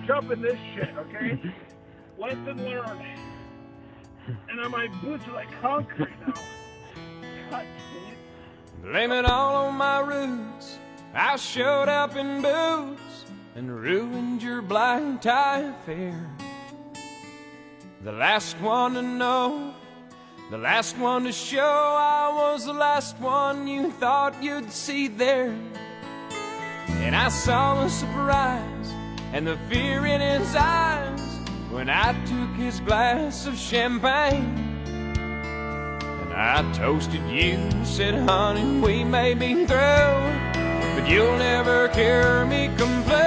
jump in this shit, okay? Lesson learned. And then my boots are like concrete now. God, blame it all on my roots. I showed up in boots and ruined your black tie affair. The last one to know, the last one to show, I was the last one you thought you'd see there. And I saw the surprise and the fear in his eyes when I took his glass of champagne. And I toasted you, said, honey, we may be through, but you'll never hear me complain.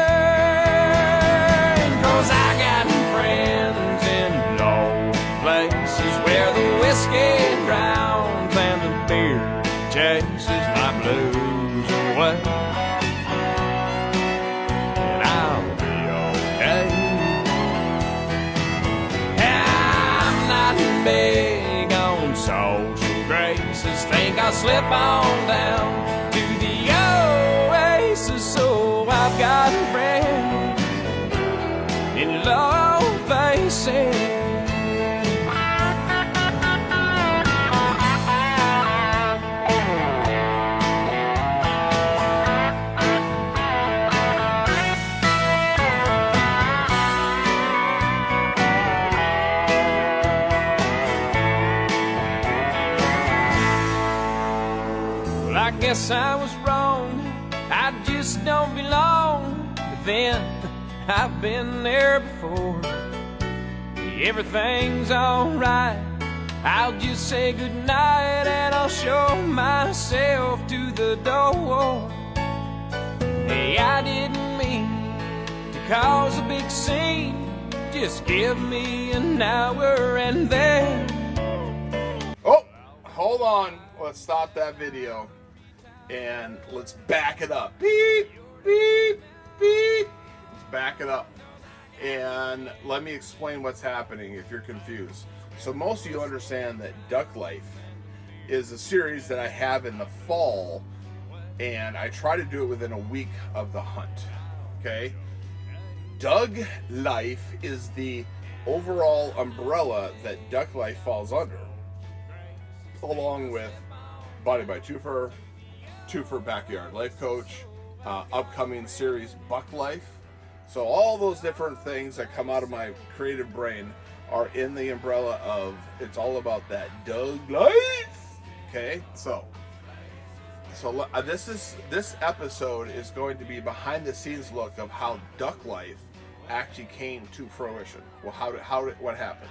'Cause I got friends in low places where the whiskey drowns and the beer chases my blues away. And I'll be okay. I'm not big on social graces. Think I'll slip on down to the oasis. So I've got friends in low places. Well, I guess I was wrong, I just don't belong. But then I've been there before. Everything's alright, I'll just say goodnight and I'll show myself to the door. Hey, I didn't mean to cause a big scene. Just give me an hour and then. Oh, hold on. Let's stop that video and let's back it up. Beep, beep, beep. Let's back it up. And let me explain what's happening if you're confused. So most of you understand that Duck Life is a series that I have in the fall, and I try to do it within a week of the hunt. Okay? Doug Life is the overall umbrella that Duck Life falls under, along with Body by Twofer, Twofer Backyard Life Coach, upcoming series Buck Life. So all those different things that come out of my creative brain are in the umbrella of, it's all about that Doug Life. Okay, so this episode is going to be behind the scenes look of how Duck Life actually came to fruition. Well, what happened?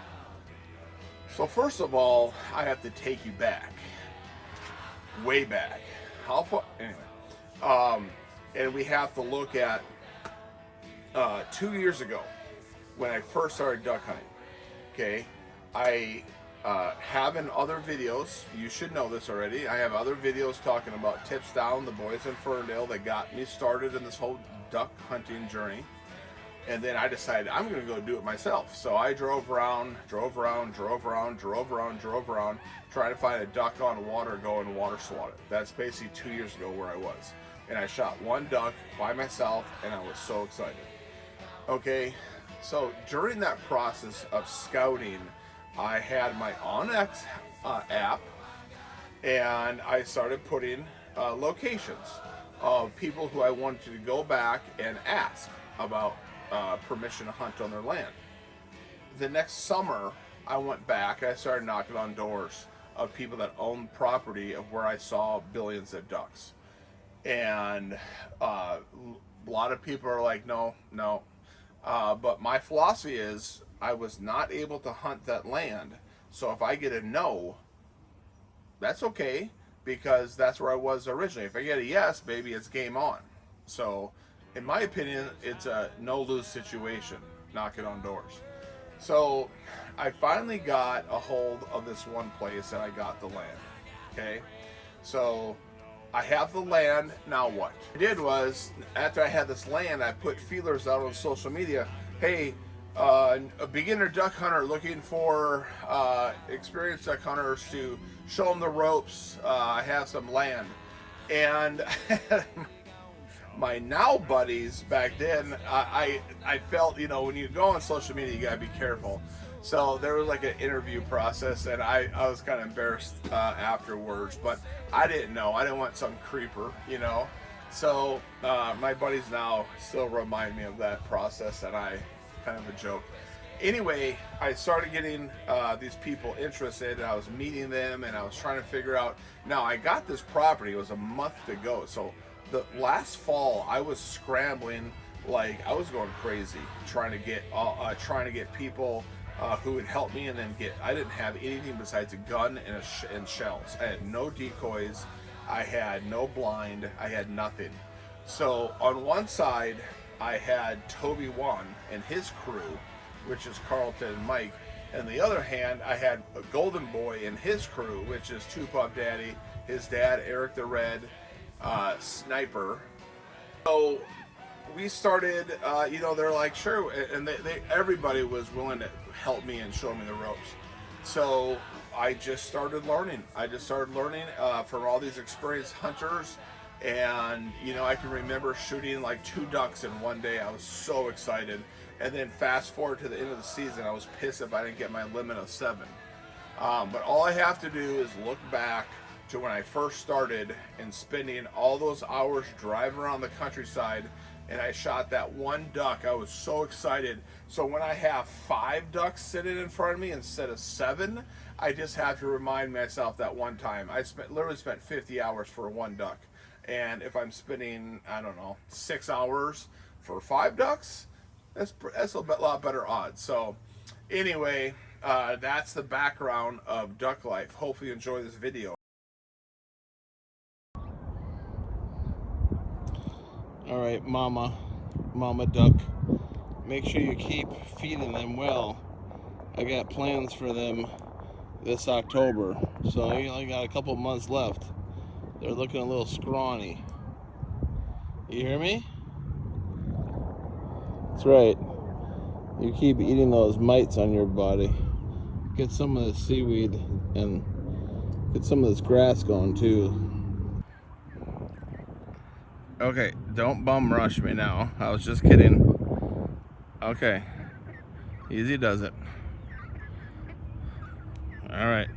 So first of all, I have to take you back, way back. How far? Anyway, and we have to look at 2 years ago when I first started duck hunting. Okay, I have in other videos, you should know this already, I have other videos talking about Tips Down, the boys in Ferndale that got me started in this whole duck hunting journey. And then I decided I'm going to go do it myself. So I drove around, trying to find a duck on water, go and water swat it. That's basically 2 years ago where I was. And I shot one duck by myself, and I was so excited. Okay, so during that process of scouting, I had my OnX app, and I started putting locations of people who I wanted to go back and ask about permission to hunt on their land. The next summer, I went back and I started knocking on doors of people that owned property of where I saw billions of ducks. And a lot of people are like, no. But my philosophy is I was not able to hunt that land. So if I get a no, that's okay, because that's where I was originally. If I get a yes, baby, it's game on. So in my opinion, it's a no-lose situation, knocking on doors. So I finally got a hold of this one place and I got the land. Okay, so I have the land. Now what I did was, after I had this land, I put feelers out on social media. Hey, a beginner duck hunter looking for experienced duck hunters to show them the ropes. I have some land. And My now buddies back then, I felt, you know, when you go on social media, you gotta be careful. So there was like an interview process, and I was kind of embarrassed afterwards, but I didn't know. I didn't want some creeper, you know. So my buddies now still remind me of that process, and I kind of a joke. Anyway, I started getting these people interested, and I was meeting them, and I was trying to figure out. Now I got this property. It was a month to go, so the last fall I was scrambling, like I was going crazy trying to get people who would help me, and then I didn't have anything besides a gun and shells. I had no decoys, I had no blind, I had nothing. So on one side I had Toby Wan and his crew, which is Carlton and Mike, and the other hand I had a Golden Boy and his crew, which is Two Pup Daddy, his dad Eric the Red, Sniper. So we started, you know, they're like, sure, and everybody was willing to help me and show me the ropes. So I just started learning. From all these experienced hunters, and you know, I can remember shooting like 2 ducks in one day. I was so excited, and then fast forward to the end of the season, I was pissed if I didn't get my limit of 7. But all I have to do is look back to when I first started and spending all those hours driving around the countryside, and I shot that 1 duck. I was so excited. So when I have 5 ducks sitting in front of me instead of 7, I just have to remind myself that one time. I literally spent 50 hours for 1 duck. And if I'm spending, I don't know, 6 hours for 5 ducks, that's a lot better odds. So anyway, that's the background of duck life. Hopefully you enjoy this video. All right, mama duck, make sure you keep feeding them well. I got plans for them this October, so you only got a couple months left. They're looking a little scrawny. You hear me? That's right. You keep eating those mites on your body. Get some of the seaweed and get some of this grass going too. Okay, don't bum rush me now. I was just kidding. Okay, easy does it. All right.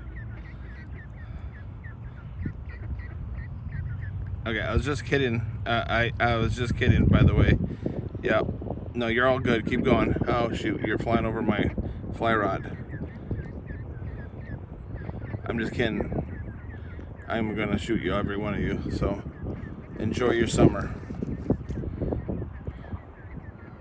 Okay, I was just kidding. I was just kidding, by the way. Yeah. No, you're all good. Keep going. Oh shoot, you're flying over my fly rod. I'm just kidding. I'm gonna shoot you, every one of you. So enjoy your summer.